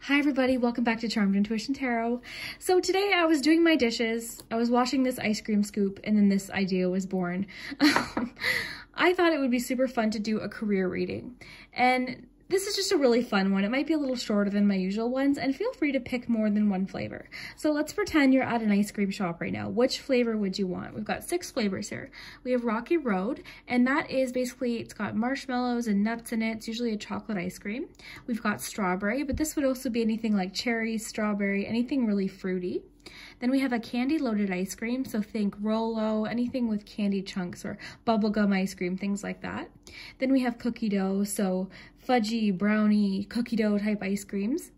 Hi everybody, welcome back to Charmed Intuition Tarot. So today I was doing my dishes, I was washing this ice cream scoop, and then this idea was born. I thought it would be super fun to do a career reading, and this is just a really fun one. It might be a little shorter than my usual ones, and feel free to pick more than one flavor. So let's pretend you're at an ice cream shop right now. Which flavor would you want? We've got 6 flavors here. We have Rocky Road, and that is basically, it's got marshmallows and nuts in it. It's usually a chocolate ice cream. We've got strawberry, but this would also be anything like cherry, strawberry, anything really fruity. Then we have a candy loaded ice cream, so think Rolo, anything with candy chunks, or bubblegum ice cream, things like that. Then we have cookie dough, so fudgy, brownie, cookie dough type ice creams.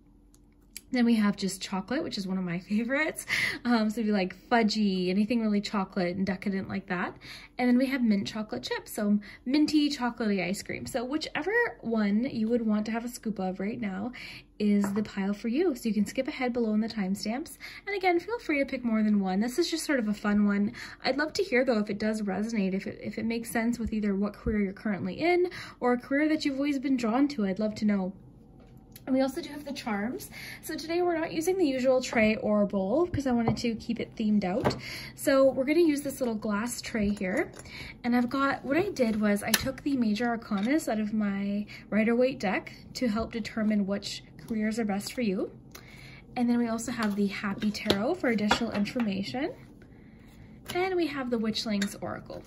Then we have just chocolate, which is one of my favorites. So it'd be like fudgy, anything really chocolate and decadent like that. And then we have mint chocolate chips, so minty chocolatey ice cream. So whichever one you would want to have a scoop of right now is the pile for you. So you can skip ahead below in the timestamps. And again, feel free to pick more than one. This is just sort of a fun one. I'd love to hear though if it does resonate, if it makes sense with either what career you're currently in or a career that you've always been drawn to. I'd love to know. And we also do have the charms. So today we're not using the usual tray or bowl because I wanted to keep it themed out. So we're going to use this little glass tray here. And I've got, what I did was I took the major arcanas out of my Rider-Waite deck to help determine which careers are best for you. And then we also have the Happy Tarot for additional information. And we have the Witchlings Oracle.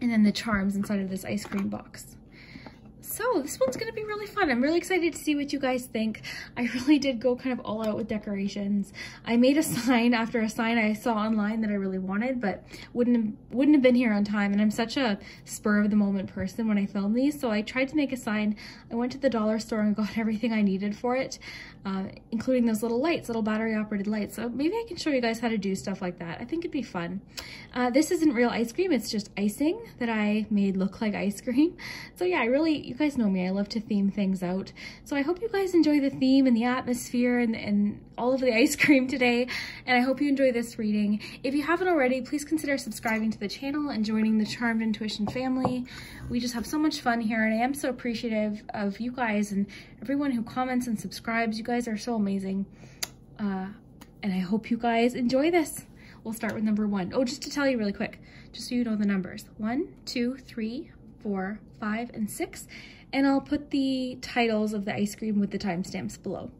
And then the charms inside of this ice cream box. So this one's going to be really fun. I'm really excited to see what you guys think. I really did go kind of all out with decorations. I made a sign after a sign I saw online that I really wanted, but wouldn't have been here on time. And I'm such a spur of the moment person when I film these. So I tried to make a sign. I went to the dollar store and got everything I needed for it, including those little lights, little battery operated lights. So maybe I can show you guys how to do stuff like that. I think it'd be fun. This isn't real ice cream. It's just icing that I made look like ice cream. So yeah, you guys know me, I love to theme things out. So I hope you guys enjoy the theme and the atmosphere and all of the ice cream today. And I hope you enjoy this reading. If you haven't already, please consider subscribing to the channel and joining the Charmed Intuition family. We just have so much fun here, and I am so appreciative of you guys and everyone who comments and subscribes. You guys are so amazing. And I hope you guys enjoy this. We'll start with number 1. Oh, just to tell you really quick, just so you know the numbers. 1, 2, 3, 4, 5, and 6. And I'll put the titles of the ice cream with the timestamps below.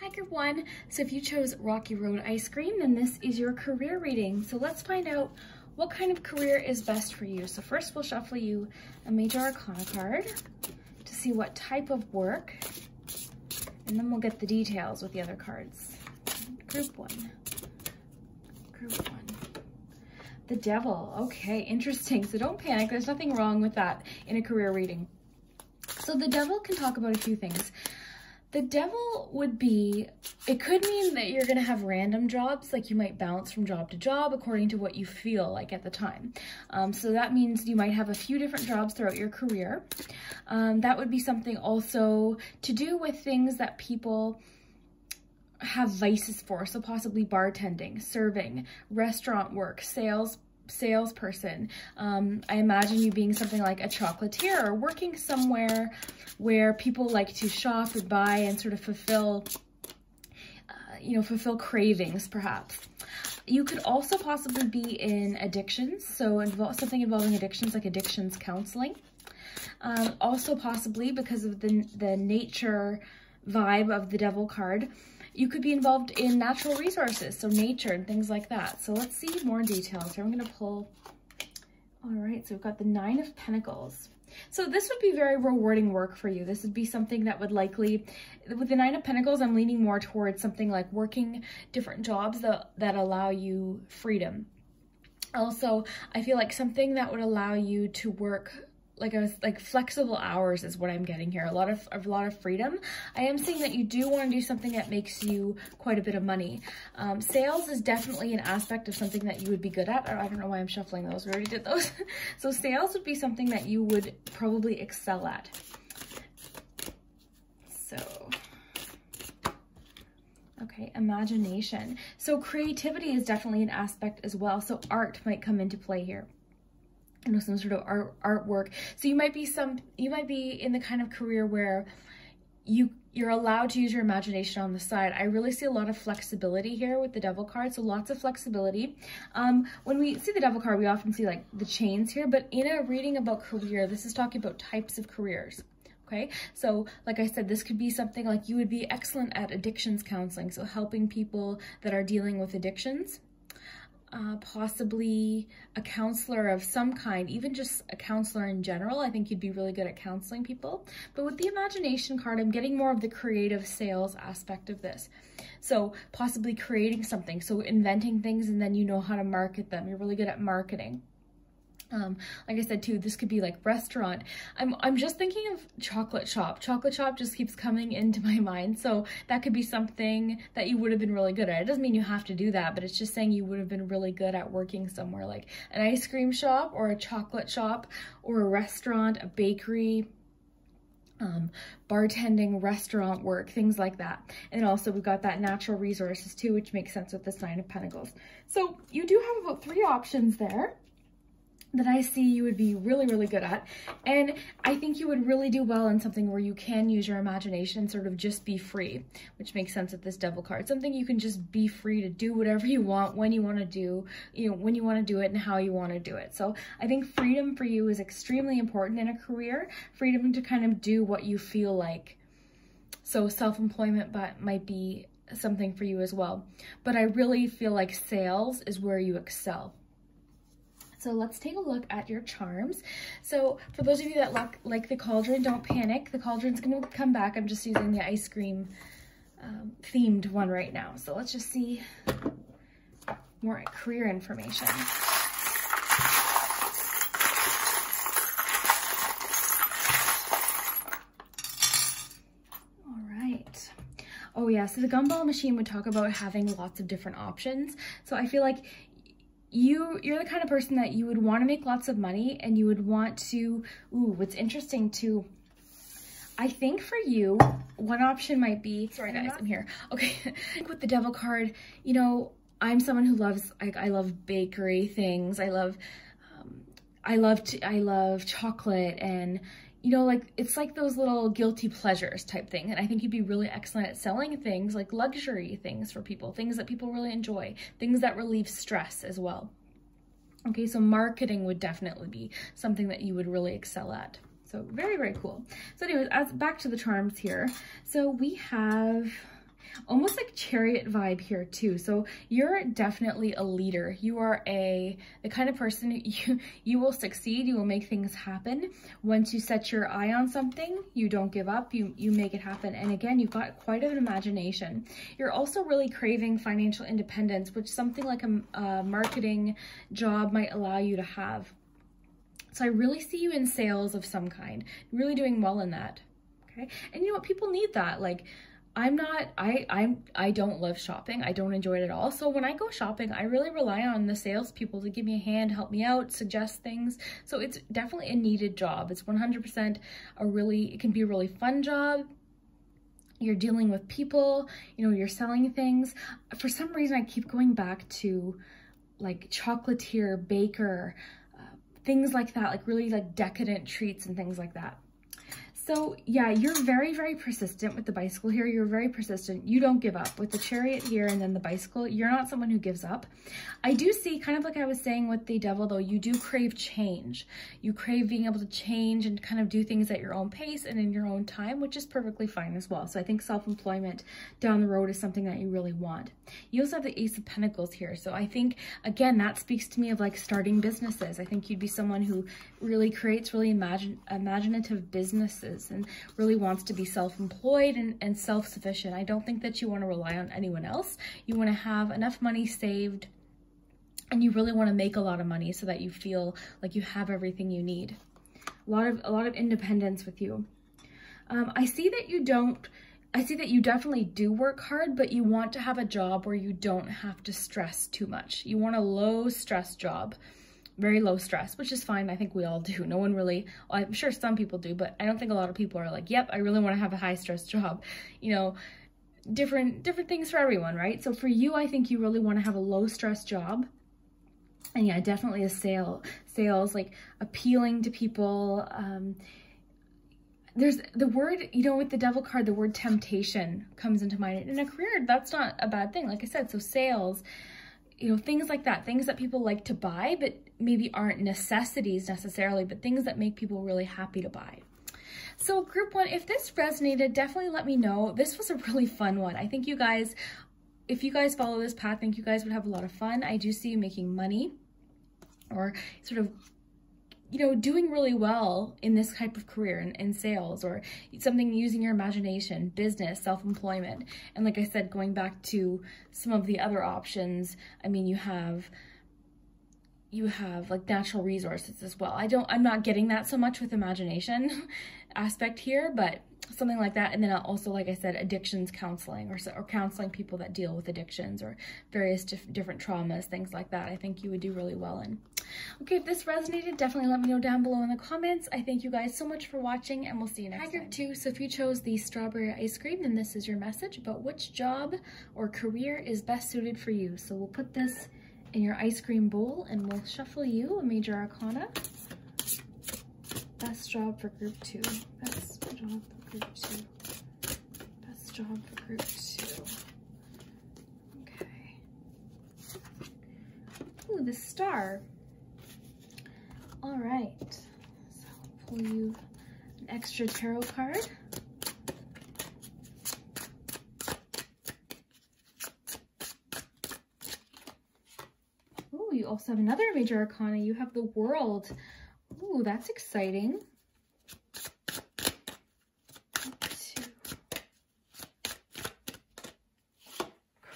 Hi group 1. So if you chose Rocky Road ice cream, then this is your career reading. So let's find out what kind of career is best for you. So first we'll shuffle you a major arcana card to see what type of work, and then we'll get the details with the other cards. Group 1. Group 1. The Devil. Okay, interesting. So don't panic. There's nothing wrong with that in a career reading. So the Devil can talk about a few things. The Devil would be, it could mean that you're going to have random jobs, like you might bounce from job to job according to what you feel like at the time. So that means you might have a few different jobs throughout your career. That would be something also to do with things that people have vices for, so possibly bartending, serving, restaurant work, salesperson. I imagine you being something like a chocolatier or working somewhere where people like to shop and buy and sort of fulfill cravings perhaps. You could also possibly be in addictions, so something involving addictions like addictions counseling. Also possibly because of the nature vibe of the Devil card, you could be involved in natural resources, so nature and things like that. So let's see more details here. I'm going to pull. All right, so we've got the 9 of Pentacles. So this would be very rewarding work for you. This would be something that would likely, with the 9 of Pentacles, I'm leaning more towards something like working different jobs that allow you freedom. Also, I feel like something that would allow you to work like flexible hours is what I'm getting here. A lot of freedom. I am seeing that you do want to do something that makes you quite a bit of money. Sales is definitely an aspect of something that you would be good at. I don't know why I'm shuffling those. We already did those. So sales would be something that you would probably excel at. So, okay, imagination. So creativity is definitely an aspect as well. So art might come into play here. Some sort of artwork. So you might be in the kind of career where you you're allowed to use your imagination on the side. I really see a lot of flexibility here with the Devil card, so lots of flexibility. When we see the Devil card, we often see like the chains here, but in a reading about career, this is talking about types of careers. Okay, so like I said, this could be something like you would be excellent at addictions counseling, so helping people that are dealing with addictions. Possibly a counselor of some kind, even just a counselor in general. I think you'd be really good at counseling people. But with the imagination card, I'm getting more of the creative sales aspect of this. So possibly creating something, so inventing things, and then you know how to market them. You're really good at marketing. Like I said too, this could be like restaurant. I'm just thinking of chocolate shop. Chocolate shop just keeps coming into my mind. So that could be something that you would have been really good at. It doesn't mean you have to do that, but it's just saying you would have been really good at working somewhere like an ice cream shop or a chocolate shop or a restaurant, a bakery, bartending, restaurant work, things like that. And also we've got that natural resources too, which makes sense with the Nine of Pentacles. So you do have about 3 options there that I see you would be really, really good at. And I think you would really do well in something where you can use your imagination and sort of just be free, which makes sense with this Devil card. Something you can just be free to do whatever you want, when you want to do, when you want to do it and how you want to do it. So I think freedom for you is extremely important in a career, freedom to kind of do what you feel like. So self-employment might be something for you as well. But I really feel like sales is where you excel. So let's take a look at your charms. So for those of you that like the cauldron, don't panic. The cauldron's going to come back. I'm just using the ice cream themed one right now. So let's just see more career information. All right. Oh yeah, so the gumball machine would talk about having lots of different options. So I feel like you're the kind of person that you would want to make lots of money, and you would want to, what's interesting too, I think for you, one option might be, sorry guys, I'm here. Okay, with the Devil card, you know, I'm someone who loves, I love bakery things. I love chocolate, and you know, like, it's like those little guilty pleasures type thing. And I think you'd be really excellent at selling things like luxury things for people, things that people really enjoy, things that relieve stress as well. Okay, so marketing would definitely be something that you would really excel at. So very, very cool. So anyways, back to the charms here. So we have almost like Chariot vibe here too. So you're definitely a leader. You are the kind of person you will succeed. You will make things happen. Once you set your eye on something, you don't give up. You make it happen. And again, you've got quite an imagination. You're also really craving financial independence, which something like a marketing job might allow you to have. So I really see you in sales of some kind, really doing well in that. Okay. And you know what? People need that. Like, I don't love shopping. I don't enjoy it at all. So when I go shopping, I really rely on the salespeople to give me a hand, help me out, suggest things. So it's definitely a needed job. It's 100% it can be a really fun job. You're dealing with people, you know, you're selling things. For some reason, I keep going back to like chocolatier, baker, things like that, like really like decadent treats and things like that. So yeah, you're very, very persistent with the bicycle here. You're very persistent. You don't give up. With the Chariot here and then the bicycle, you're not someone who gives up. I do see, kind of like I was saying with the Devil though, you do crave change. You crave being able to change and kind of do things at your own pace and in your own time, which is perfectly fine as well. So I think self-employment down the road is something that you really want. You also have the Ace of Pentacles here. So I think, again, that speaks to me of like starting businesses. I think you'd be someone who really creates really imaginative businesses and really wants to be self-employed and self-sufficient. I don't think that you want to rely on anyone else. You want to have enough money saved, and you really want to make a lot of money so that you feel like you have everything you need. A lot of independence with you. I see that you definitely do work hard, but you want to have a job where you don't have to stress too much. You want a low stress job. Very low stress, which is fine. I think we all do. No one really, well, I'm sure some people do, but I don't think a lot of people are like, yep, I really want to have a high stress job. You know, different things for everyone, right? So for you, I think you really want to have a low stress job. And yeah, definitely a sales, like appealing to people. there's the word, you know, with the devil card, the word temptation comes into mind. In a career, that's not a bad thing. Like I said, so sales, you know, things like that, things that people like to buy, but maybe aren't necessities necessarily, but things that make people really happy to buy. So group 1, if this resonated, definitely let me know. This was a really fun one. I think you guys, if you guys follow this path, I think you guys would have a lot of fun. I do see you making money or sort of, you know, doing really well in this type of career in sales or something using your imagination, business, self-employment. And like I said, going back to some of the other options, I mean, you have like natural resources as well. I'm not getting that so much with imagination aspect here, but something like that. And then also, like I said, addictions counseling or counseling people that deal with addictions or various different traumas, things like that. I think you would do really well in. Okay, if this resonated, definitely let me know down below in the comments. I thank you guys so much for watching, and we'll see you next time. Group 2, so if you chose the strawberry ice cream, then this is your message about which job or career is best suited for you. So we'll put this in your ice cream bowl and we'll shuffle you a major arcana. Best job for group 2. Best job for group 2. Best job for group 2. Okay. Ooh, the star. All right, so I'll pull you an extra tarot card. Ooh, you also have another major arcana. You have the World. Ooh, that's exciting.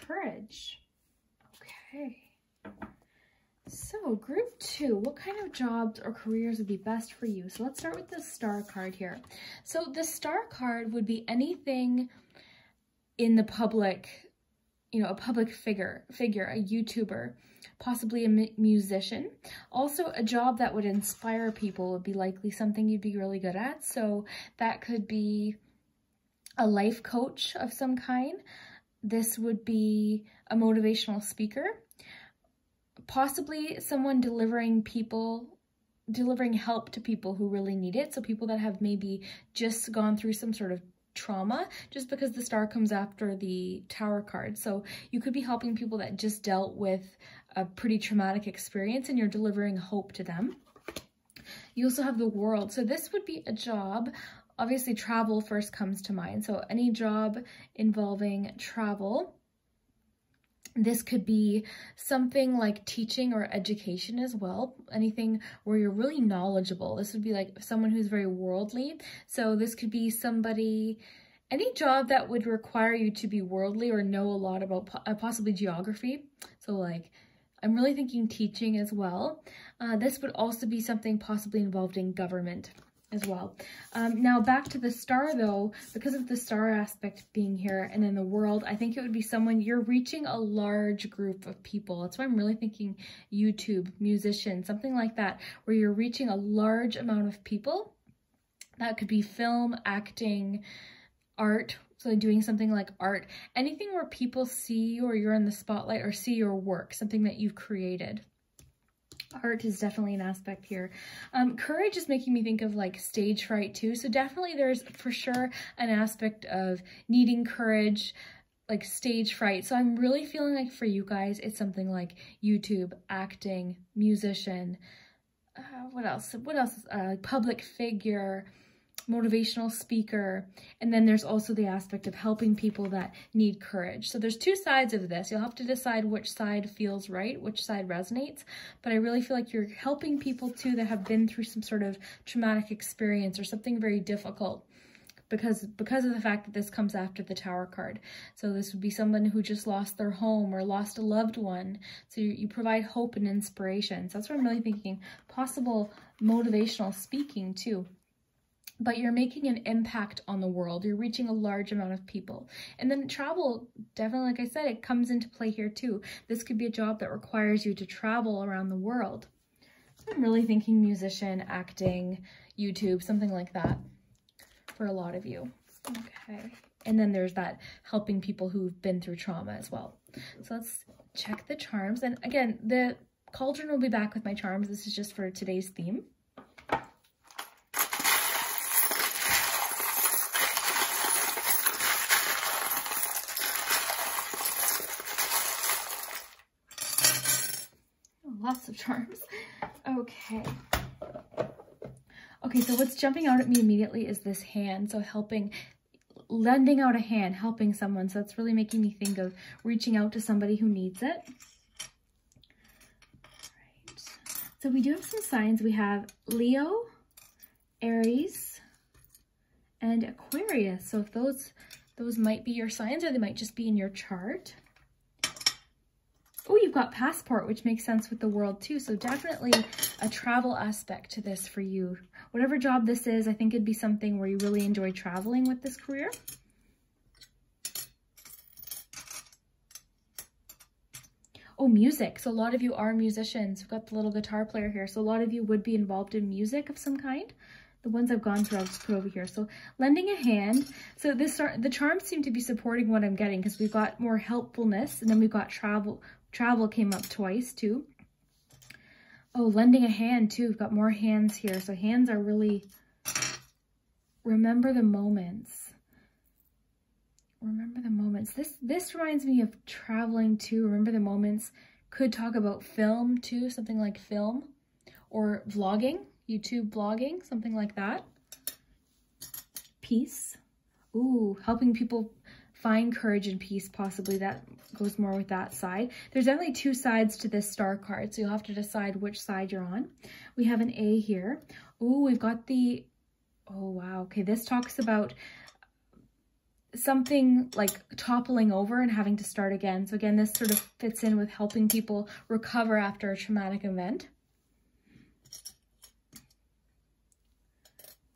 Courage. Okay. So group 2, what kind of jobs or careers would be best for you? So let's start with the star card here. So the star card would be anything in the public, you know, a public figure, a YouTuber, possibly a musician. Also a job that would inspire people would be likely something you'd be really good at. So that could be a life coach of some kind. This would be a motivational speaker. Possibly someone delivering help to people who really need it. So people that have maybe just gone through some sort of trauma, just because the star comes after the Tower card. So you could be helping people that just dealt with a pretty traumatic experience and you're delivering hope to them. You also have the World. So this would be a job, obviously travel first comes to mind. So any job involving travel. This could be something like teaching or education as well. Anything where you're really knowledgeable. This would be like someone who's very worldly. So this could be somebody, any job that would require you to be worldly or know a lot about possibly geography. So like, I'm really thinking teaching as well. This would also be something possibly involved in government as well. Now back to the star though, because of the star aspect being here and then the World, I think it would be someone you're reaching a large group of people. That's why I'm really thinking YouTube, musician, something like that, where you're reaching a large amount of people. That could be film, acting, art, so doing something like art, anything where people see you or you're in the spotlight or see your work, something that you've created. Art is definitely an aspect here. Courage is making me think of like stage fright too. So definitely there's for sure an aspect of needing courage, like stage fright. So I'm really feeling like for you guys, it's something like YouTube, acting, musician, what else? Like public figure, motivational speaker, and then there's also the aspect of helping people that need courage. So there's two sides of this. You'll have to decide which side feels right, which side resonates, but I really feel like you're helping people too that have been through some sort of traumatic experience or something very difficult because of the fact that this comes after the Tower card. So this would be someone who just lost their home or lost a loved one. So you provide hope and inspiration. So that's what I'm really thinking. Possible motivational speaking too. But you're making an impact on the world. You're reaching a large amount of people. And then travel, definitely, like I said, it comes into play here too. This could be a job that requires you to travel around the world. I'm really thinking musician, acting, YouTube, something like that for a lot of you. Okay. And then there's that helping people who've been through trauma as well. So let's check the charms. And again, the cauldron will be back with my charms. This is just for today's theme. lots of charms. Okay. Okay, so what's jumping out at me immediately is this hand. So lending out a hand, helping someone. So it's really making me think of reaching out to somebody who needs it. Right. So we do have some signs. We have Leo, Aries, and Aquarius. So if those might be your signs, or they might just be in your chart. Oh, you've got passport, which makes sense with the world too. So definitely a travel aspect to this for you. Whatever job this is, I think it'd be something where you really enjoy traveling with this career. Oh, music. So a lot of you are musicians. We've got the little guitar player here. So a lot of you would be involved in music of some kind. The ones I've gone through, I'll just put over here. So lending a hand. So the charms seem to be supporting what I'm getting, because we've got more helpfulness, and then we've got travel. Travel came up twice too. Oh, lending a hand too. We've got more hands here. So hands are really, remember the moments. Remember the moments. This reminds me of traveling too. Remember the moments. Could talk about film too. Something like film or vlogging. YouTube vlogging. Something like that. Peace. Ooh, helping people find courage and peace, possibly. That goes more with that side. There's definitely two sides to this star card, so you'll have to decide which side you're on. We have an A here. Ooh, we've got the, oh wow, okay, this talks about something like toppling over and having to start again. So again, this sort of fits in with helping people recover after a traumatic event.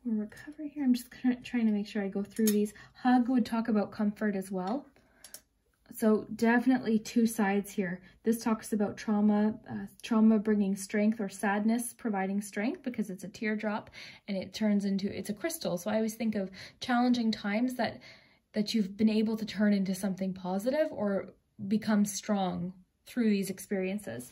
Recovery here. I'm just trying to make sure I go through these. Hug would talk about comfort as well. So definitely two sides here. This talks about trauma, trauma bringing strength, or sadness providing strength, because it's a teardrop and it turns into, it's a crystal. So I always think of challenging times that you've been able to turn into something positive or become strong through these experiences.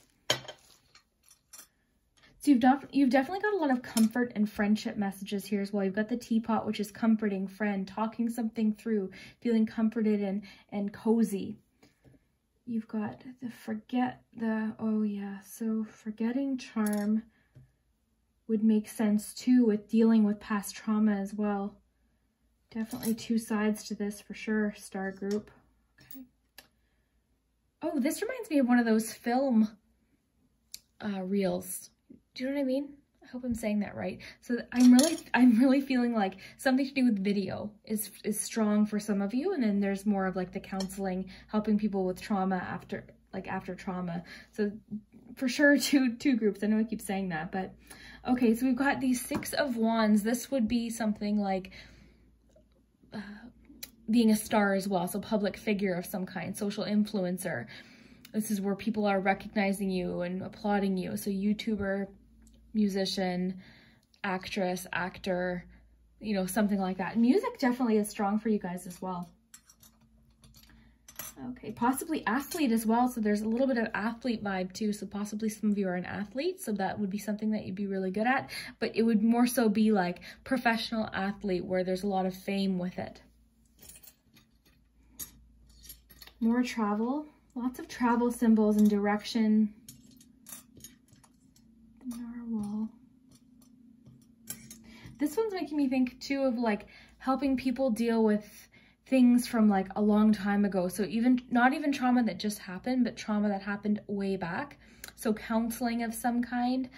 So you've definitely got a lot of comfort and friendship messages here as well. You've got the teapot, which is comforting, friend, talking something through, feeling comforted and cozy. You've got the oh yeah, so forgetting charm would make sense too with dealing with past trauma as well. Definitely two sides to this for sure, star group. Okay. Oh, this reminds me of one of those film reels. Do you know what I mean? I hope I'm saying that right. So I'm really feeling like something to do with video is strong for some of you, and then there's more of like the counseling, helping people with trauma after trauma. So for sure two groups. I know I keep saying that, but okay. So we've got these 6 of Wands. This would be something like being a star as well. So public figure of some kind, social influencer. This is where people are recognizing you and applauding you. So YouTuber, musician, actress, actor, you know, something like that. Music definitely is strong for you guys as well. Okay, possibly athlete as well. So there's a little bit of athlete vibe too. So possibly some of you are an athlete. So that would be something that you'd be really good at. But it would more so be like professional athlete where there's a lot of fame with it. More travel. Lots of travel symbols and direction. Narwhal. This one's making me think too of like helping people deal with things from like a long time ago. So not even trauma that just happened, but trauma that happened way back. So counseling of some kind,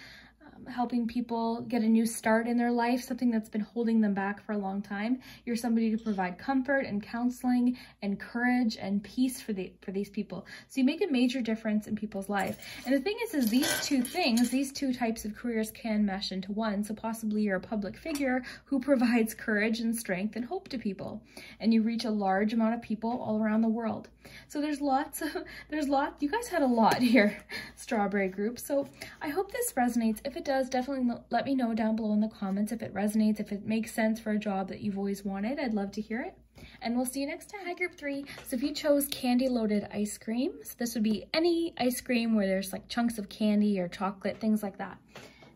helping people get a new start in their life, something that's been holding them back for a long time. You're somebody to provide comfort and counseling and courage and peace for these people. So you make a major difference in people's life. And the thing is these two types of careers can mesh into one. So possibly you're a public figure who provides courage and strength and hope to people, and you reach a large amount of people all around the world. So you guys had a lot here, Strawberry Group. So I hope this resonates. If it does, definitely let me know down below in the comments if it resonates, if it makes sense for a job that you've always wanted. I'd love to hear it. And we'll see you next time. Hi, Group 3. So if you chose candy-loaded ice cream, so this would be any ice cream where there's like chunks of candy or chocolate, things like that.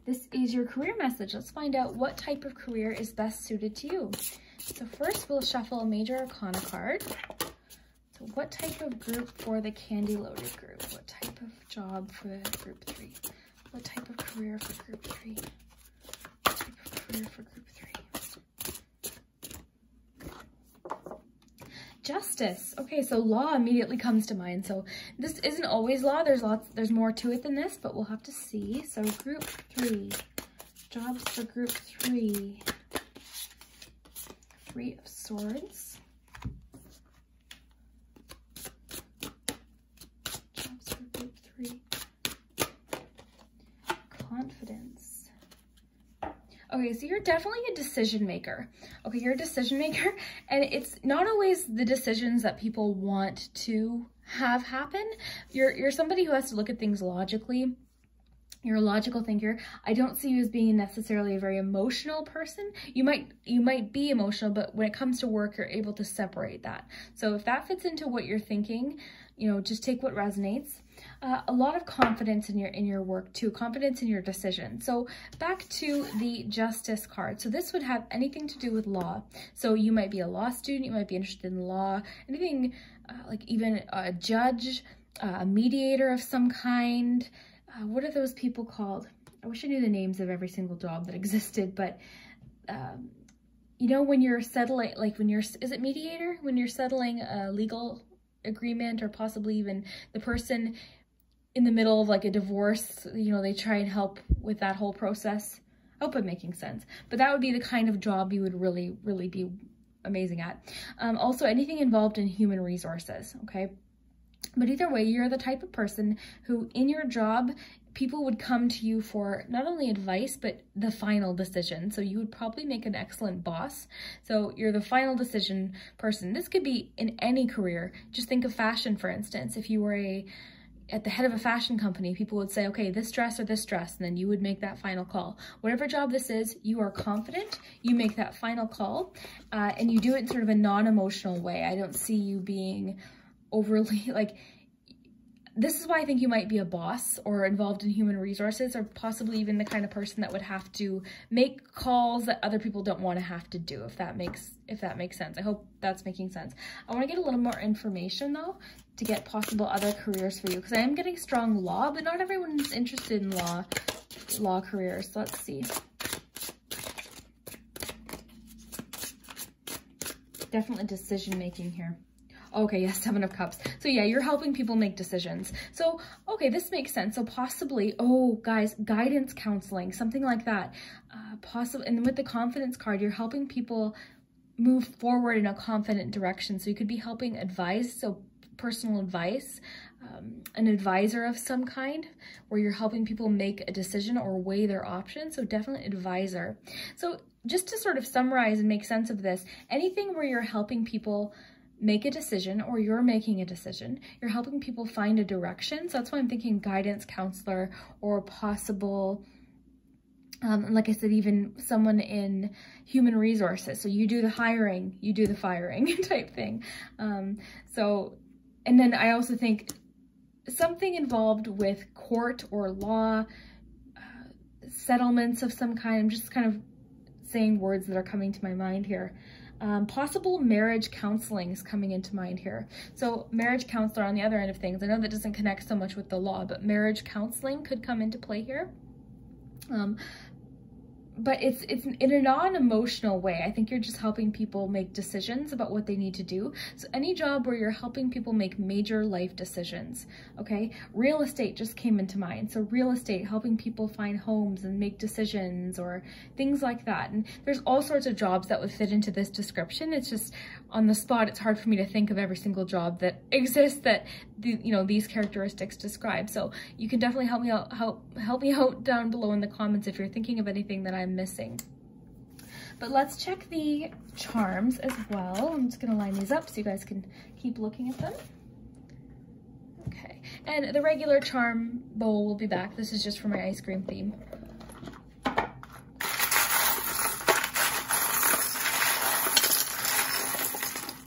This is your career message. Let's find out what type of career is best suited to you. So first we'll shuffle a major arcana card. So So what type of group for the candy loaded group? What type of job for the group 3? What type of career for group 3? What type of career for group 3? Justice. Okay, so law immediately comes to mind. So this isn't always law. There's more to it than this, but we'll have to see. So group 3. Jobs for group 3. 3 of Swords. Jobs for group 3. Confidence. Okay, so you're definitely a decision maker. Okay, you're a decision maker, and it's not always the decisions that people want to have happen. You're somebody who has to look at things logically. You're a logical thinker. I don't see you as being necessarily a very emotional person. You might be emotional, but when it comes to work, you're able to separate that. So if that fits into what you're thinking, you know, just take what resonates. A lot of confidence in your work too, confidence in your decision. So back to the Justice card. So this would have anything to do with law. So you might be a law student, you might be interested in law, anything like even a judge, a mediator of some kind. What are those people called? I wish I knew the names of every single job that existed, but you know, when you're settling, like is it mediator? When you're settling a legal agreement, or possibly even the person in the middle of like a divorce, you know, they try and help with that whole process. I hope I'm making sense, but that would be the kind of job you would really, really be amazing at. Also anything involved in human resources, okay? But either way, you're the type of person who in your job, people would come to you for not only advice, but the final decision. So you would probably make an excellent boss. So you're the final decision person. This could be in any career. Just think of fashion, for instance. If you were at the head of a fashion company, people would say, okay, this dress or this dress, and then you would make that final call. Whatever job this is, you are confident, you make that final call, and you do it in sort of a non-emotional way. I don't see you being overly, like, this is why I think you might be a boss or involved in human resources, or possibly even the kind of person that would have to make calls that other people don't want to have to do, if that makes sense. I hope that's making sense. I want to get a little more information though to get possible other careers for you, because I am getting strong law, but not everyone is interested in law careers. So let's see. Definitely decision making here. Okay, yes, 7 of Cups. So yeah, you're helping people make decisions. So, okay, this makes sense. So possibly, oh, guys, guidance counseling, something like that. Possibly, and with the confidence card, you're helping people move forward in a confident direction. So you could be helping advise, so personal advice, an advisor of some kind, where you're helping people make a decision or weigh their options. So definitely advisor. So just to sort of summarize and make sense of this, anything where you're helping people make a decision, or you're making a decision, you're helping people find a direction. So that's why I'm thinking guidance counselor, or possible, like I said, even someone in human resources. So you do the hiring, you do the firing type thing. So, and then I also think something involved with court or law, settlements of some kind. I'm just kind of saying words that are coming to my mind here. Possible marriage counseling is coming into mind here. So marriage counselor on the other end of things. I know that doesn't connect so much with the law, but marriage counseling could come into play here. But it's in a non-emotional way. I think you're just helping people make decisions about what they need to do. So any job where you're helping people make major life decisions, okay? Real estate just came into mind. So real estate, helping people find homes and make decisions or things like that. And there's all sorts of jobs that would fit into this description. It's just on the spot, it's hard for me to think of every single job that exists that these characteristics describe. So you can definitely help me out down below in the comments if you're thinking of anything that I'm missing. But let's check the charms as well. I'm just gonna line these up so you guys can keep looking at them. Okay, and the regular charm bowl will be back. This is just for my ice cream theme.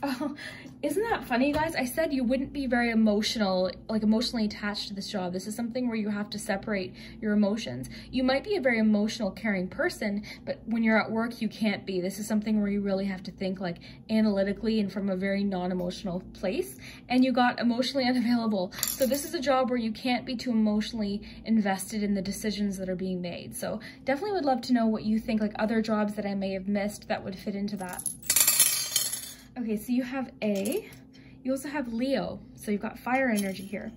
Oh, isn't that funny, guys? I said you wouldn't be very emotional, like emotionally attached to this job. This is something where you have to separate your emotions. You might be a very emotional, caring person, but when you're at work, you can't be. This is something where you really have to think like analytically and from a very non-emotional place. And you got emotionally unavailable. So this is a job where you can't be too emotionally invested in the decisions that are being made. So definitely would love to know what you think, like other jobs that I may have missed that would fit into that. Okay, so you have A. You also have Leo. So you've got fire energy here.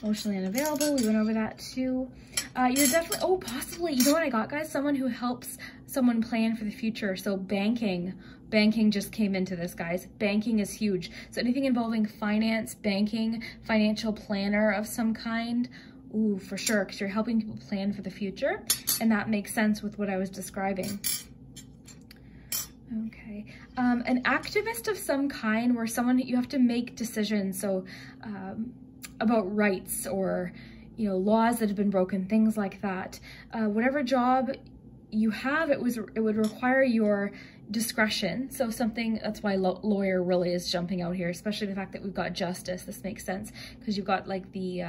Emotionally unavailable. We went over that too. You're definitely, oh, possibly, you know what I got, guys? Someone who helps someone plan for the future. So banking. Banking just came into this, guys. Banking is huge. So anything involving finance, banking, financial planner of some kind. Ooh, for sure, because you're helping people plan for the future. And that makes sense with what I was describing. Okay, an activist of some kind, where someone, you have to make decisions, so about rights or, you know, laws that have been broken, things like that. Whatever job you have, it would require your discretion. So something, that's why lawyer really is jumping out here, especially the fact that we've got justice. This makes sense because you've got like the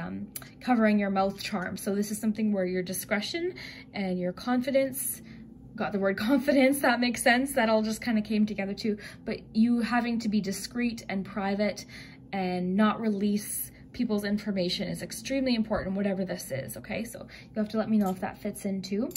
covering your mouth charm. So this is something where your discretion and your confidence, got the word confidence, that makes sense. That all just kind of came together too. But you having to be discreet and private and not release people's information is extremely important, whatever this is, okay? So you have to let me know if that fits in too.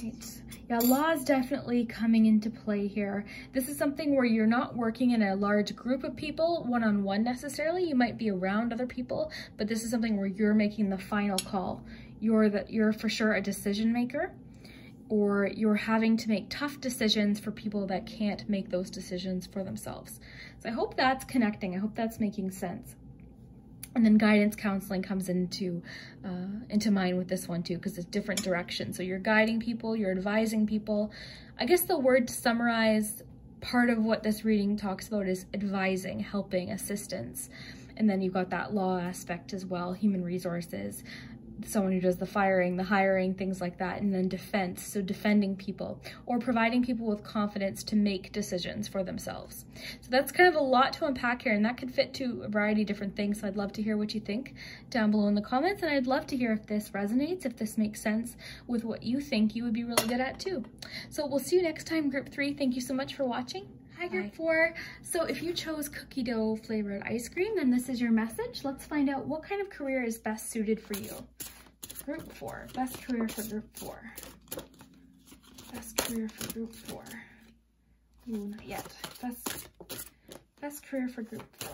Right. Yeah, law is definitely coming into play here. This is something where you're not working in a large group of people, one-on-one necessarily. You might be around other people, but this is something where you're making the final call. You're for sure a decision maker, or you're having to make tough decisions for people that can't make those decisions for themselves. So I hope that's connecting. I hope that's making sense. And then guidance counseling comes into mind with this one too, because it's different directions. So you're guiding people, you're advising people. I guess the word to summarize part of what this reading talks about is advising, helping, assistance. And then you've got that law aspect as well, human resources, someone who does the firing, the hiring, things like that, and then defense, so defending people or providing people with confidence to make decisions for themselves. So that's kind of a lot to unpack here, and that could fit to a variety of different things. So I'd love to hear what you think down below in the comments, and I'd love to hear if this resonates, if this makes sense with what you think you would be really good at too. So we'll see you next time, Group 3. Thank you so much for watching. Hi, Group 4. So if you chose cookie dough flavored ice cream, then this is your message. Let's find out what kind of career is best suited for you. Group 4, best career for Group 4. Best career for Group 4. Ooh, not yet. Best career for Group 4.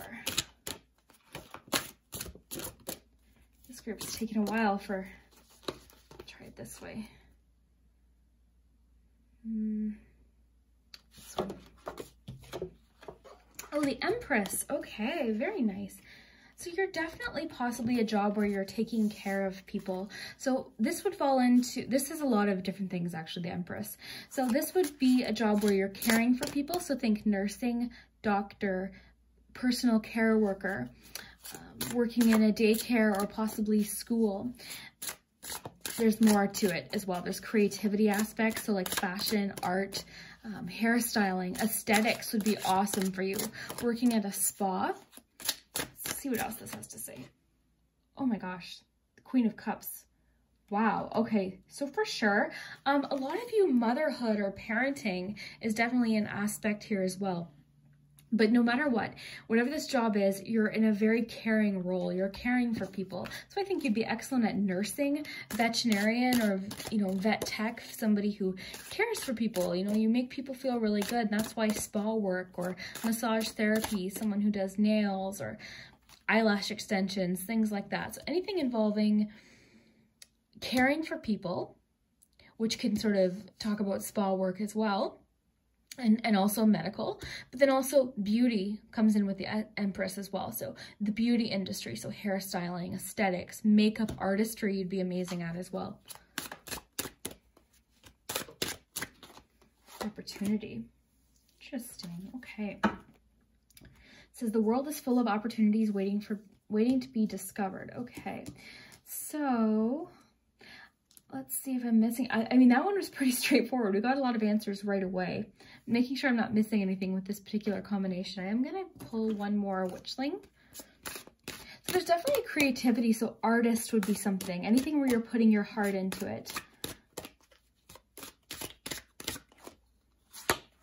This group's taking a while for, try it this way. This one. Oh, the Empress. Okay, very nice. So you're definitely possibly a job where you're taking care of people. So this would fall into, this is a lot of different things actually, the Empress. So this would be a job where you're caring for people. So think nursing, doctor, personal care worker, working in a daycare or possibly school. There's more to it as well. There's creativity aspects, so like fashion, art, hairstyling, aesthetics would be awesome for you. Working at a spa. Let's see what else this has to say. Oh my gosh, the Queen of Cups. Wow, okay, so for sure, a lot of you, motherhood or parenting is definitely an aspect here as well. But no matter what, whatever this job is, you're in a very caring role. You're caring for people. So I think you'd be excellent at nursing, veterinarian, or, you know, vet tech, somebody who cares for people. You know, you make people feel really good. And that's why spa work or massage therapy, someone who does nails or eyelash extensions, things like that. So anything involving caring for people, which can sort of talk about spa work as well. And also medical, but then also beauty comes in with the Empress as well. So the beauty industry, so hairstyling, aesthetics, makeup artistry, you'd be amazing at as well. Opportunity. Interesting. Okay. It says the world is full of opportunities waiting to be discovered. Okay. So Let's see if I'm missing. I mean, that one was pretty straightforward. We got a lot of answers right away. Making sure I'm not missing anything with this particular combination. I am going to pull one more witchling. So there's definitely creativity. So artist would be something. Anything where you're putting your heart into it.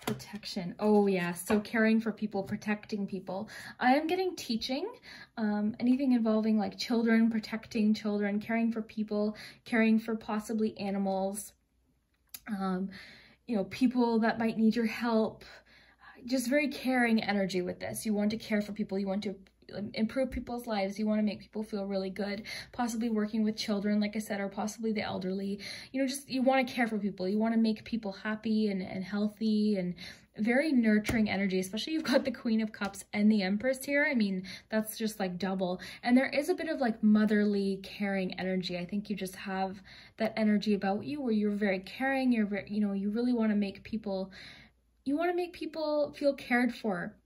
Protection. Oh yeah, so caring for people, protecting people. I am getting teaching, anything involving like children, protecting children, caring for people, caring for possibly animals, you know, people that might need your help. Just very caring energy with this. You want to care for people, you want to improve people's lives, you want to make people feel really good, possibly working with children, like I said, or possibly the elderly. You know, just you want to care for people, you want to make people happy and healthy, and very nurturing energy, especially you've got the Queen of Cups and the Empress here. I mean, that's just like double. And there is a bit of like motherly, caring energy. I think you just have that energy about you where you're very caring, you're very, you know, you really want to make people, you want to make people feel cared for.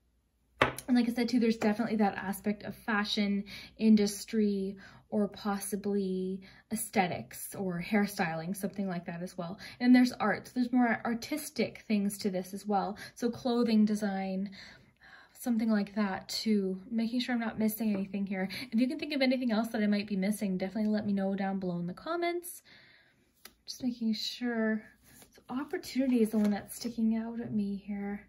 And like I said too, there's definitely that aspect of fashion, industry, or possibly aesthetics or hairstyling, something like that as well. And there's art, so there's more artistic things to this as well. So clothing design, something like that too. Making sure I'm not missing anything here. If you can think of anything else that I might be missing, definitely let me know down below in the comments. Just making sure. So opportunity is the one that's sticking out at me here.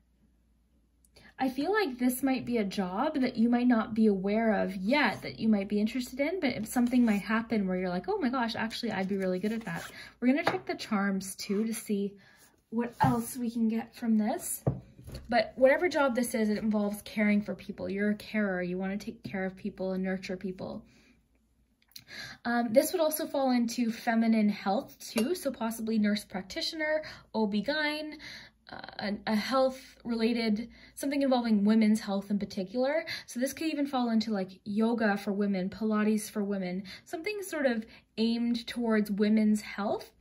I feel like this might be a job that you might not be aware of yet, that you might be interested in, but if something might happen where you're like, oh my gosh, actually I'd be really good at that. We're going to check the charms too to see what else we can get from this. But whatever job this is, it involves caring for people. You're a carer. You want to take care of people and nurture people. This would also fall into feminine health too, so possibly nurse practitioner, OB-GYN, a health related, something involving women's health in particular. So this could even fall into like yoga for women, Pilates for women, something sort of aimed towards women's health.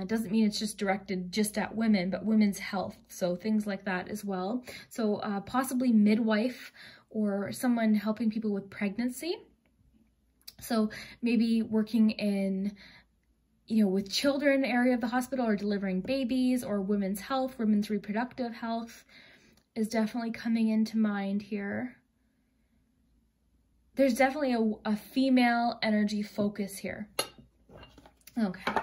Doesn't mean it's just directed just at women, but women's health. So things like that as well. So possibly midwife or someone helping people with pregnancy. So maybe working in, you know, with children area of the hospital, or delivering babies, or women's health, women's reproductive health is definitely coming into mind here. There's definitely a female energy focus here. Okay.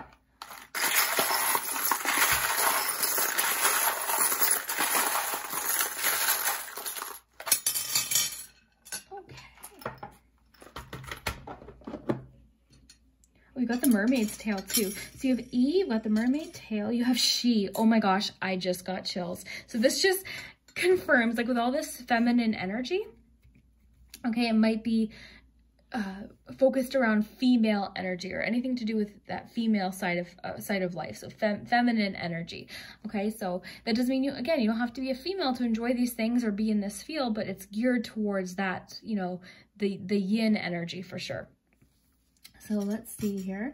We got the mermaid's tail too. So you have E, you've got the mermaid tail, you have she. Oh my gosh, I just got chills. So this just confirms, like with all this feminine energy, okay, it might be focused around female energy or anything to do with that female side of life. So feminine energy. Okay, so that doesn't mean you, again, you don't have to be a female to enjoy these things or be in this field, but it's geared towards that, you know, the yin energy for sure. So let's see here.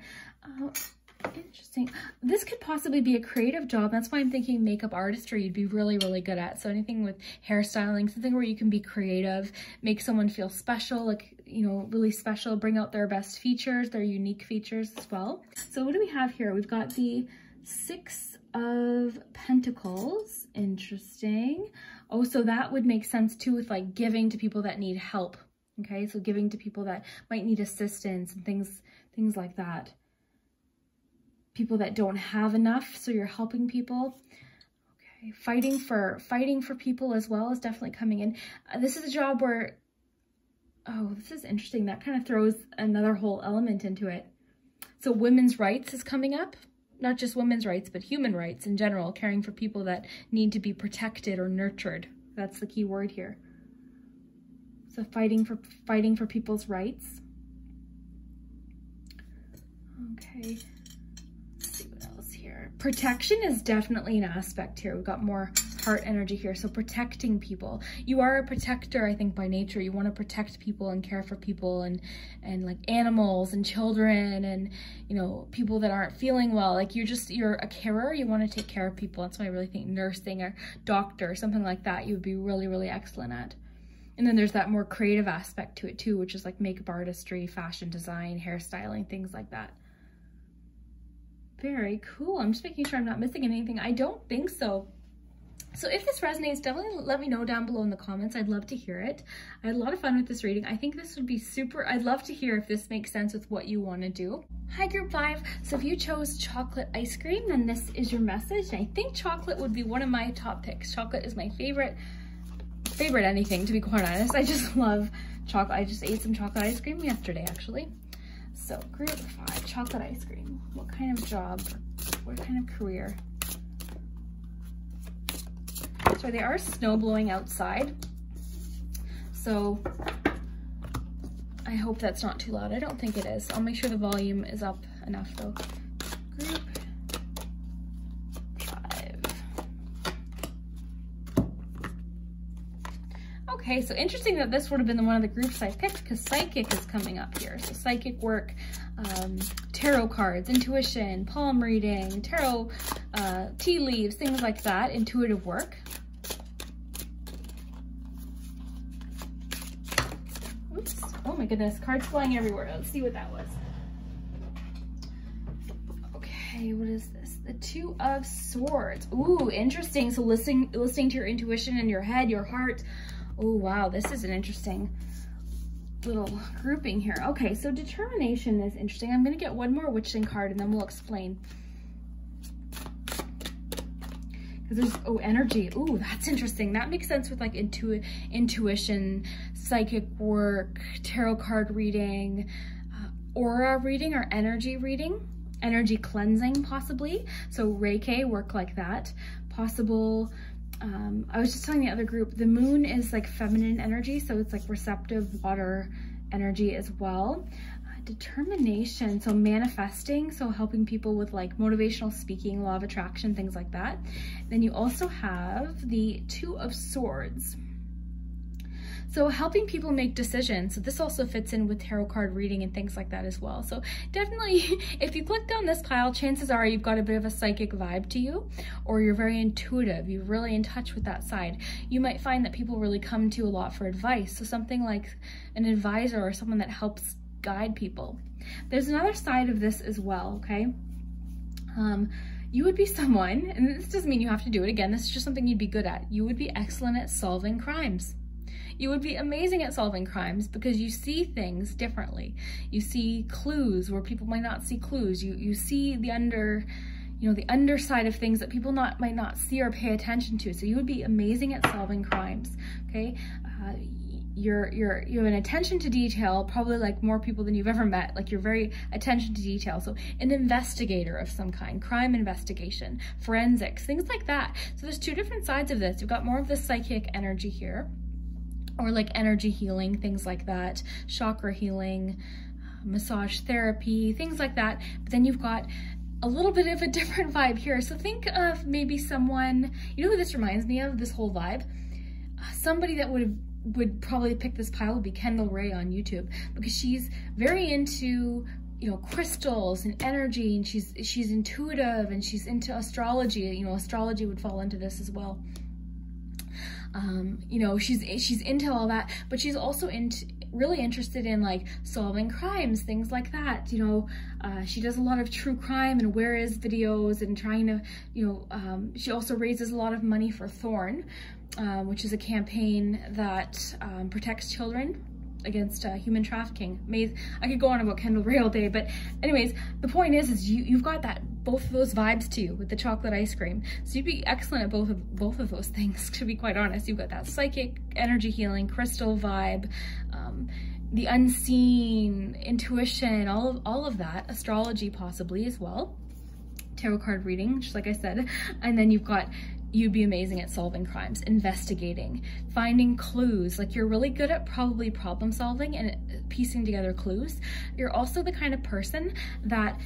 Interesting. This could possibly be a creative job. That's why I'm thinking makeup artistry you'd be really, really good at. So anything with hairstyling, something where you can be creative, make someone feel special, like, you know, really special, bring out their best features, their unique features as well. So what do we have here? We've got the Six of Pentacles. Interesting. Oh, so that would make sense too with like giving to people that need help. Okay, so giving to people that might need assistance and things like that. People that don't have enough, so you're helping people. Okay, fighting for people as well is definitely coming in. This is a job where, oh, this is interesting. That kind of throws another whole element into it. So women's rights is coming up. Not just women's rights, but human rights in general, caring for people that need to be protected or nurtured. That's the key word here. So fighting for people's rights. Okay, let's see what else here. Protection is definitely an aspect here. We've got more heart energy here. So protecting people. You are a protector, I think, by nature. You want to protect people and care for people and like animals and children and, you know, people that aren't feeling well. Like you're a carer. You want to take care of people. That's why I really think nursing or doctor, something like that, you would be really, really excellent at. And then there's that more creative aspect to it too, which is like makeup artistry, fashion design, hairstyling, things like that. Very cool. I'm just making sure I'm not missing anything. I don't think so. So if this resonates, definitely let me know down below in the comments. I'd love to hear it. I had a lot of fun with this reading. I think this would be super, I'd love to hear if this makes sense with what you want to do. Hi group 5. So if you chose chocolate ice cream, then this is your message. And I think chocolate would be one of my top picks. Chocolate is my favorite anything, to be quite honest. I just love chocolate. I just ate some chocolate ice cream yesterday, actually. So group 5, chocolate ice cream. What kind of job? What kind of career? So they are snow blowing outside. So I hope that's not too loud. I don't think it is. I'll make sure the volume is up enough though. Group 5. Okay, so interesting that this would have been one of the groups I picked because psychic is coming up here. So psychic work, tarot cards, intuition, palm reading, tarot, tea leaves, things like that, intuitive work. Oops. Oh my goodness, cards flying everywhere. Let's see what that was. Okay, what is this? The Two of Swords. Ooh, interesting. So listening to your intuition in your head, your heart. Oh, wow, this is an interesting little grouping here. Okay, so determination is interesting. I'm going to get one more witchling card and then we'll explain. Because there's, oh, energy. Ooh, that's interesting. That makes sense with like intuition, psychic work, tarot card reading, aura reading or energy reading, energy cleansing possibly. So Reiki, work like that. Possible. I was just telling the other group, the moon is like feminine energy, so it's like receptive water energy as well. Determination, so manifesting, so helping people with like motivational speaking, law of attraction, things like that. Then you also have the Two of Swords. So helping people make decisions. So this also fits in with tarot card reading and things like that as well. So definitely, if you click down this pile, chances are you've got a bit of a psychic vibe to you, or you're very intuitive. You're really in touch with that side. You might find that people really come to you a lot for advice. So something like an advisor or someone that helps guide people. There's another side of this as well, okay? You would be someone, and this doesn't mean you have to do it again, this is just something you'd be good at. You would be excellent at solving crimes. You would be amazing at solving crimes because you see things differently. You see clues where people might not see clues. You see the the underside of things that people might not see or pay attention to. So you would be amazing at solving crimes, okay? You have an attention to detail, probably like more people than you've ever met. Like you're very attention to detail. So an investigator of some kind, crime investigation, forensics, things like that. So there's two different sides of this. You've got more of the psychic energy here, or like energy healing, things like that, chakra healing, massage therapy, things like that. But then you've got a little bit of a different vibe here. So think of maybe someone, you know who this reminds me of, this whole vibe? Somebody that would probably pick this pile would be Kendall Ray on YouTube, because she's very into, you know, crystals and energy, and she's intuitive, and she's into astrology. You know, astrology would fall into this as well. You know, she's into all that, but she's also really interested in like solving crimes, things like that. You know, she does a lot of true crime and where is videos and trying to, you know, she also raises a lot of money for Thorn, which is a campaign that protects children against human trafficking. I could go on about Kendall Ray all day, but anyways, the point is you've got both of those vibes to you with the chocolate ice cream. So you'd be excellent at both of those things, to be quite honest. You've got that psychic, energy healing, crystal vibe, the unseen, intuition, all of that, astrology possibly as well, tarot card reading, just like I said, and then you'd be amazing at solving crimes, investigating, finding clues. Like you're really good at probably problem solving and piecing together clues. You're also the kind of person that,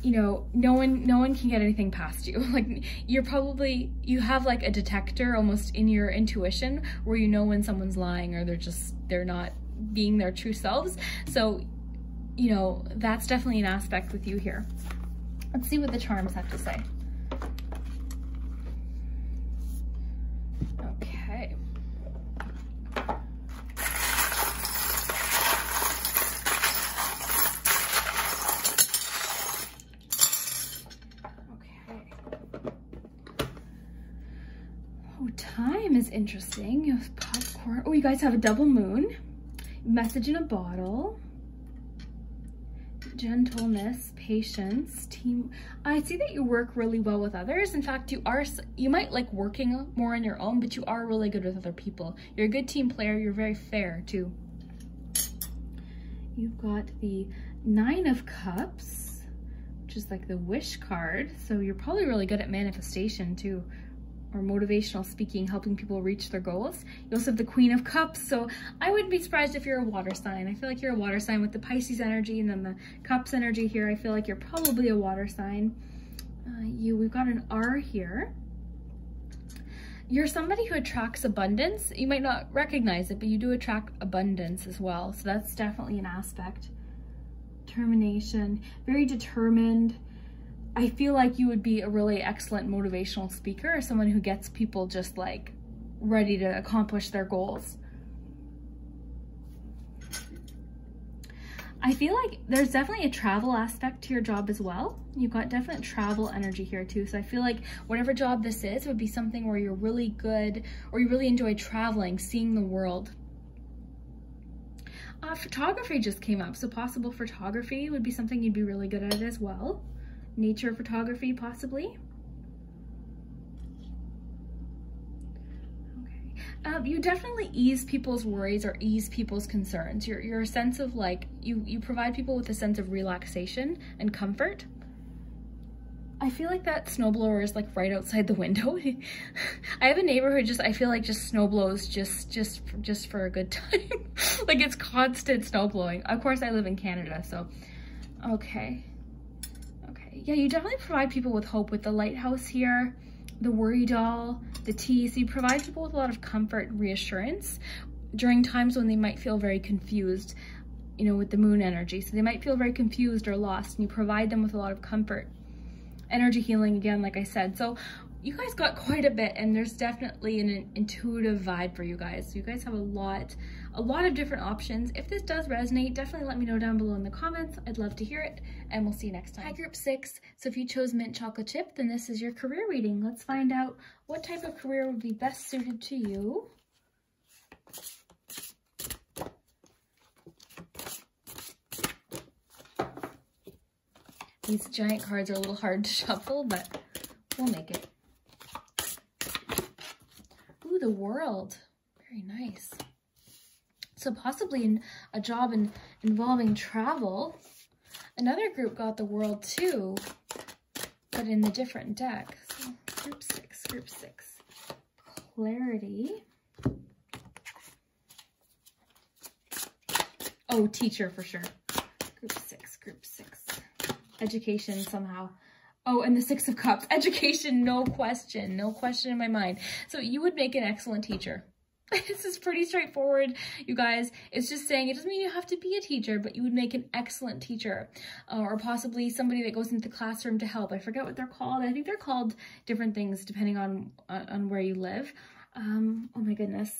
you know, no one can get anything past you. Like you have like a detector almost in your intuition where you know when someone's lying or they're not being their true selves. So, you know, that's definitely an aspect with you here. Let's see what the charms have to say. Okay. interesting. You have popcorn. Oh, you guys have a double moon. Message in a bottle. Gentleness, patience, team. I see that you work really well with others. In fact, you might like working more on your own, but you are really good with other people. You're a good team player. You're very fair too. You've got the 9 of Cups, which is like the wish card. So you're probably really good at manifestation too, or motivational speaking, helping people reach their goals. You also have the Queen of Cups. So I wouldn't be surprised if you're a water sign. I feel like you're a water sign with the Pisces energy and then the Cups energy here. I feel like you're probably a water sign. We've got an R here. You're somebody who attracts abundance. You might not recognize it, but you do attract abundance as well. So that's definitely an aspect. Determination, very determined. I feel like you would be a really excellent motivational speaker, or someone who gets people just like ready to accomplish their goals. I feel like there's definitely a travel aspect to your job as well. You've got definite travel energy here too. So I feel like whatever job this is would be something where you're really good, or you really enjoy traveling, seeing the world. Photography just came up. So possible photography would be something you'd be really good at as well. Nature photography, possibly. Okay. You definitely ease people's worries or ease people's concerns. You're a sense of like, you provide people with a sense of relaxation and comfort. I feel like that snowblower is like right outside the window. I have a neighbor who I feel like just snowblows just for a good time. Like it's constant snowblowing. Of course I live in Canada, so, okay. Yeah, you definitely provide people with hope with the lighthouse here, the worry doll, the tea. So you provide people with a lot of comfort and reassurance during times when they might feel very confused, you know, with the moon energy. So they might feel very confused or lost, and you provide them with a lot of comfort. Energy healing again, like I said. So you guys got quite a bit, and there's definitely an intuitive vibe for you guys. So you guys have a lot of different options. If this does resonate, definitely let me know down below in the comments. I'd love to hear it, and we'll see you next time. Hi, Group 6. So if you chose mint chocolate chip, then this is your career reading. Let's find out what type of career would be best suited to you. These giant cards are a little hard to shuffle, but we'll make it. Ooh, the World. Very nice. So possibly in a job involving travel. Another group got the World too, but in the different deck. So Group 6. Clarity. Oh, teacher for sure. Group 6. Education somehow. Oh, and the 6 of Cups. Education, no question in my mind. So you would make an excellent teacher. This is pretty straightforward, you guys. It's just saying it doesn't mean you have to be a teacher, but you would make an excellent teacher, or possibly somebody that goes into the classroom to help. I forget what they're called. I think they're called different things depending on where you live. Oh my goodness.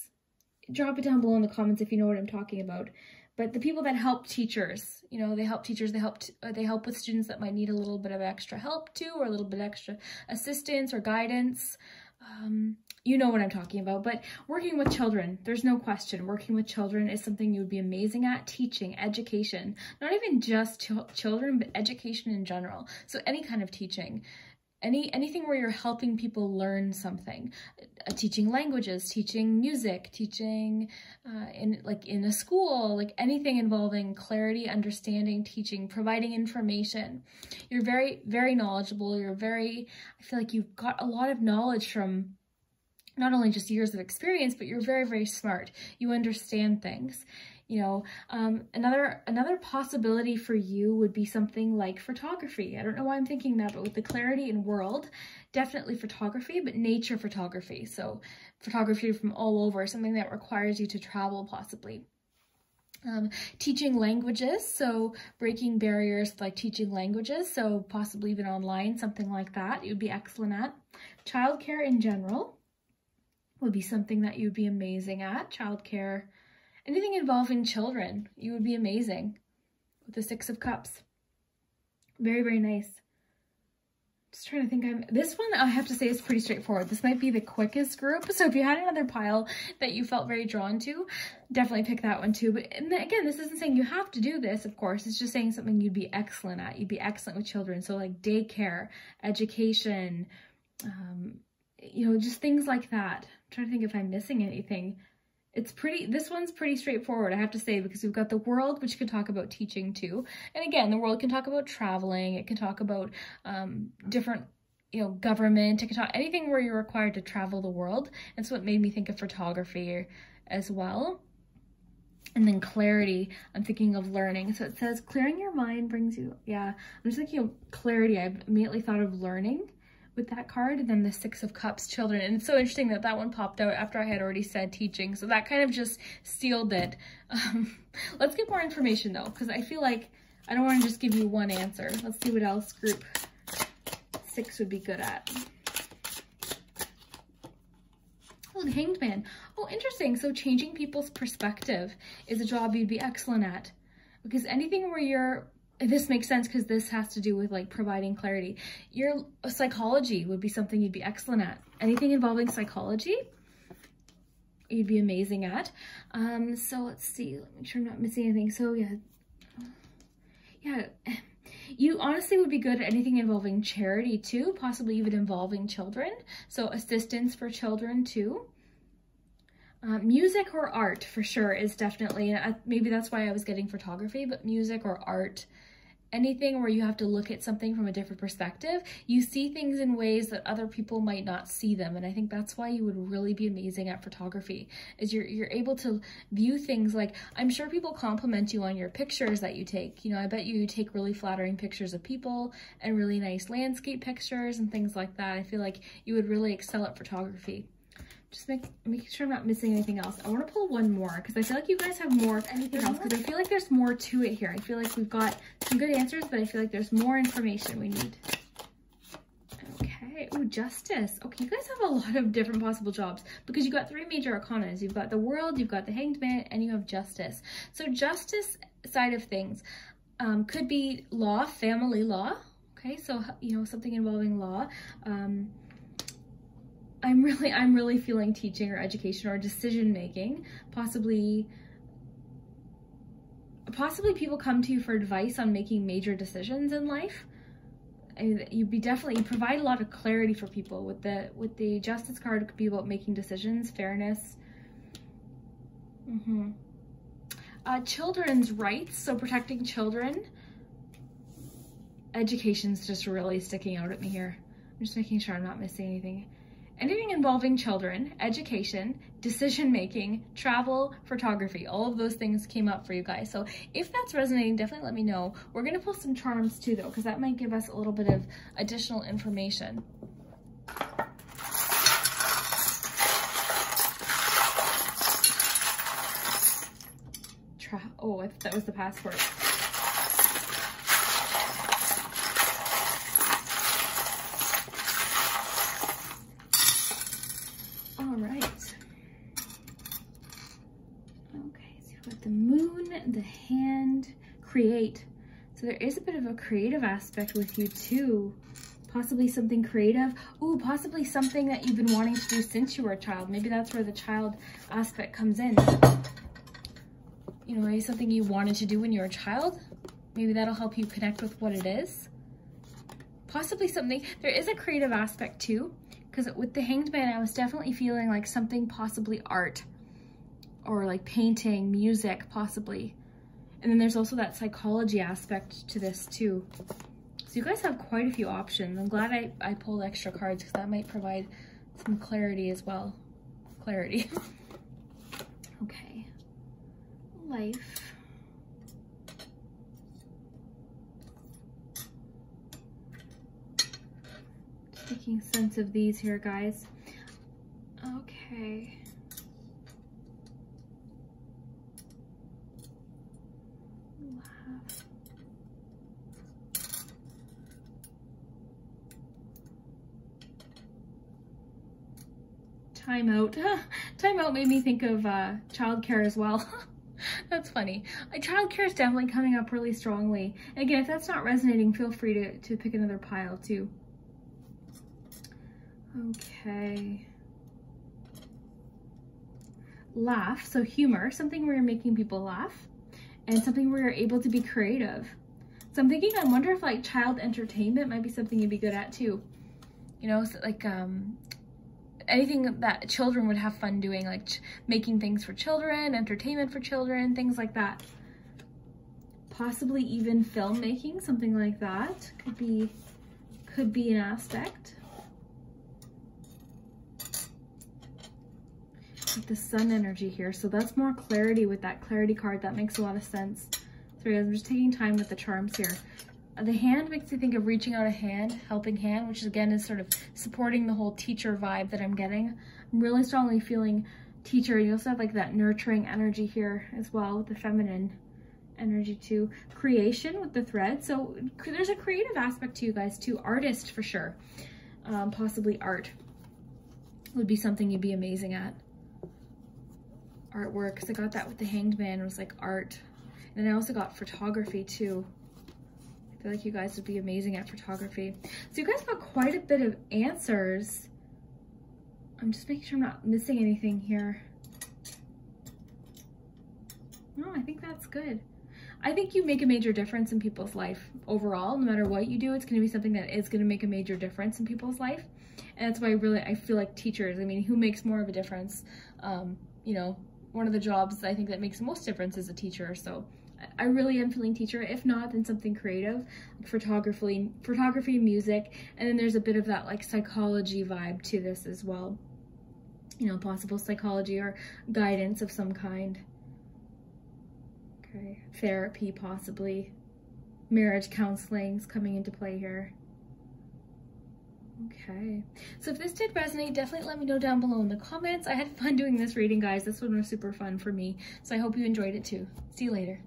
Drop it down below in the comments if you know what I'm talking about. But the people that help teachers, you know, they help teachers, they help with students that might need a little bit of extra help too, or a little bit extra assistance or guidance. You know what I'm talking about. But working with children, there's no question. Working with children is something you would be amazing at. Teaching, education, not even just children, but education in general. So any kind of teaching. Anything where you're helping people learn something, teaching languages, teaching music, teaching in a school, like anything involving clarity, understanding, teaching, providing information. You're very, very knowledgeable. I feel like you've got a lot of knowledge from not only just years of experience, but you're very, very smart. You understand things. You know, another possibility for you would be something like photography. I don't know why I'm thinking that, but with the clarity in World, definitely photography, but nature photography. So photography from all over, something that requires you to travel possibly. Teaching languages, so breaking barriers like teaching languages, so possibly even online, something like that you'd be excellent at. Childcare in general would be something that you'd be amazing at. Childcare. Anything involving children, you would be amazing with the 6 of Cups. Very, very nice. Just trying to think. This one I have to say is pretty straightforward. This might be the quickest group. So if you had another pile that you felt very drawn to, definitely pick that one too. But and again, this isn't saying you have to do this, of course. It's just saying something you'd be excellent at. You'd be excellent with children. So like daycare, education, you know, just things like that. I'm trying to think if I'm missing anything. This one's pretty straightforward, I have to say, because we've got the world, which can talk about teaching too. And again, the world can talk about traveling. It can talk about different, you know, government. It can talk anything where you're required to travel the world. And so it made me think of photography as well. And then clarity, I'm thinking of learning. So it says, clearing your mind brings you, yeah. I'm just thinking of clarity. I immediately thought of learning with that card, and then the Six of Cups, children. And it's so interesting that that one popped out after I had already said teaching. So that kind of just sealed it. Let's get more information though, because I feel like I don't want to just give you one answer. Let's see what else group 6 would be good at. Oh, the Hanged Man. Oh, interesting. So changing people's perspective is a job you'd be excellent at, because anything where this makes sense because this has to do with like providing clarity. Your psychology would be something you'd be excellent at. Anything involving psychology, you'd be amazing at. So let's see, let me make sure I'm not missing anything. So yeah, you honestly would be good at anything involving charity too, possibly even involving children. So assistance for children too. Music or art for sure is definitely, maybe that's why I was getting photography, but music or art, anything where you have to look at something from a different perspective. You see things in ways that other people might not see them. And I think that's why you would really be amazing at photography, is you're able to view things. Like, I'm sure people compliment you on your pictures that you take. You know, I bet you take really flattering pictures of people and really nice landscape pictures and things like that. I feel like you would really excel at photography. Just making sure I'm not missing anything else. I want to pull one more because I feel like you guys have more anything else, because I feel like there's more to it here. I feel like we've got some good answers, but I feel like there's more information we need. Okay. Ooh, Justice. Okay, you guys have a lot of different possible jobs because you've got 3 major arcanas. You've got the World, you've got the Hanged Man, and you have Justice. So Justice side of things could be law, family law. Okay, so, you know, something involving law. I'm really feeling teaching or education or decision making. Possibly people come to you for advice on making major decisions in life. I mean, you provide a lot of clarity for people with the Justice card. It could be about making decisions, fairness. Children's rights, so protecting children. Education's just really sticking out at me here. I'm just making sure I'm not missing anything. Anything involving children, education, decision-making, travel, photography, all of those things came up for you guys. So if that's resonating, definitely let me know. We're gonna pull some charms too though, because that might give us a little bit of additional information. Oh, I thought that was the password. The Moon, the Hand, create. So there is a bit of a creative aspect with you too. Possibly something creative. Ooh, possibly something that you've been wanting to do since you were a child. Maybe that's where the child aspect comes in. You know, maybe something you wanted to do when you were a child. Maybe that'll help you connect with what it is. Possibly something, there is a creative aspect too, because with the Hanged Man, I was definitely feeling like something possibly art, or like painting, music, possibly. And then there's also that psychology aspect to this too. So you guys have quite a few options. I'm glad I pulled extra cards because that might provide some clarity as well. Clarity. Okay. Life. Just making sense of these here, guys. Okay. Timeout. Timeout made me think of childcare as well. That's funny. Childcare is definitely coming up really strongly. And again, if that's not resonating, feel free to pick another pile too. Okay. Laugh, so humor, something where you're making people laugh, and something where you're able to be creative. So I'm thinking, I wonder if like child entertainment might be something you'd be good at too. You know, so like anything that children would have fun doing, like making things for children, entertainment for children, things like that. Possibly even filmmaking, something like that could be an aspect. With the sun energy here, so that's more clarity with that clarity card. That makes a lot of sense. Sorry, I'm just taking time with the charms here. The hand makes me think of reaching out a hand, helping hand, which again is sort of supporting the whole teacher vibe that I'm getting. I'm really strongly feeling teacher. You also have like that nurturing energy here as well with the feminine energy too. Creation with the thread, so there's a creative aspect to you guys too. Artist for sure. Possibly art would be something you'd be amazing at. Artwork, because I got that with the Hanged Man. It was like art. And I also got photography too. I feel like you guys would be amazing at photography. So you guys got quite a bit of answers. I'm just making sure I'm not missing anything here. No, I think that's good. I think you make a major difference in people's life overall. No matter what you do, it's going to be something that is going to make a major difference in people's life. And that's why I feel like teachers, I mean, who makes more of a difference? You know, one of the jobs I think that makes the most difference is a teacher. So I really am feeling teacher. If not, then something creative, like photography, music, and then there's a bit of that like psychology vibe to this as well. You know, possible psychology or guidance of some kind. Okay, therapy possibly. Marriage counseling's coming into play here. Okay, so if this did resonate, definitely let me know down below in the comments. I had fun doing this reading, guys. This one was super fun for me, so I hope you enjoyed it too. See you later.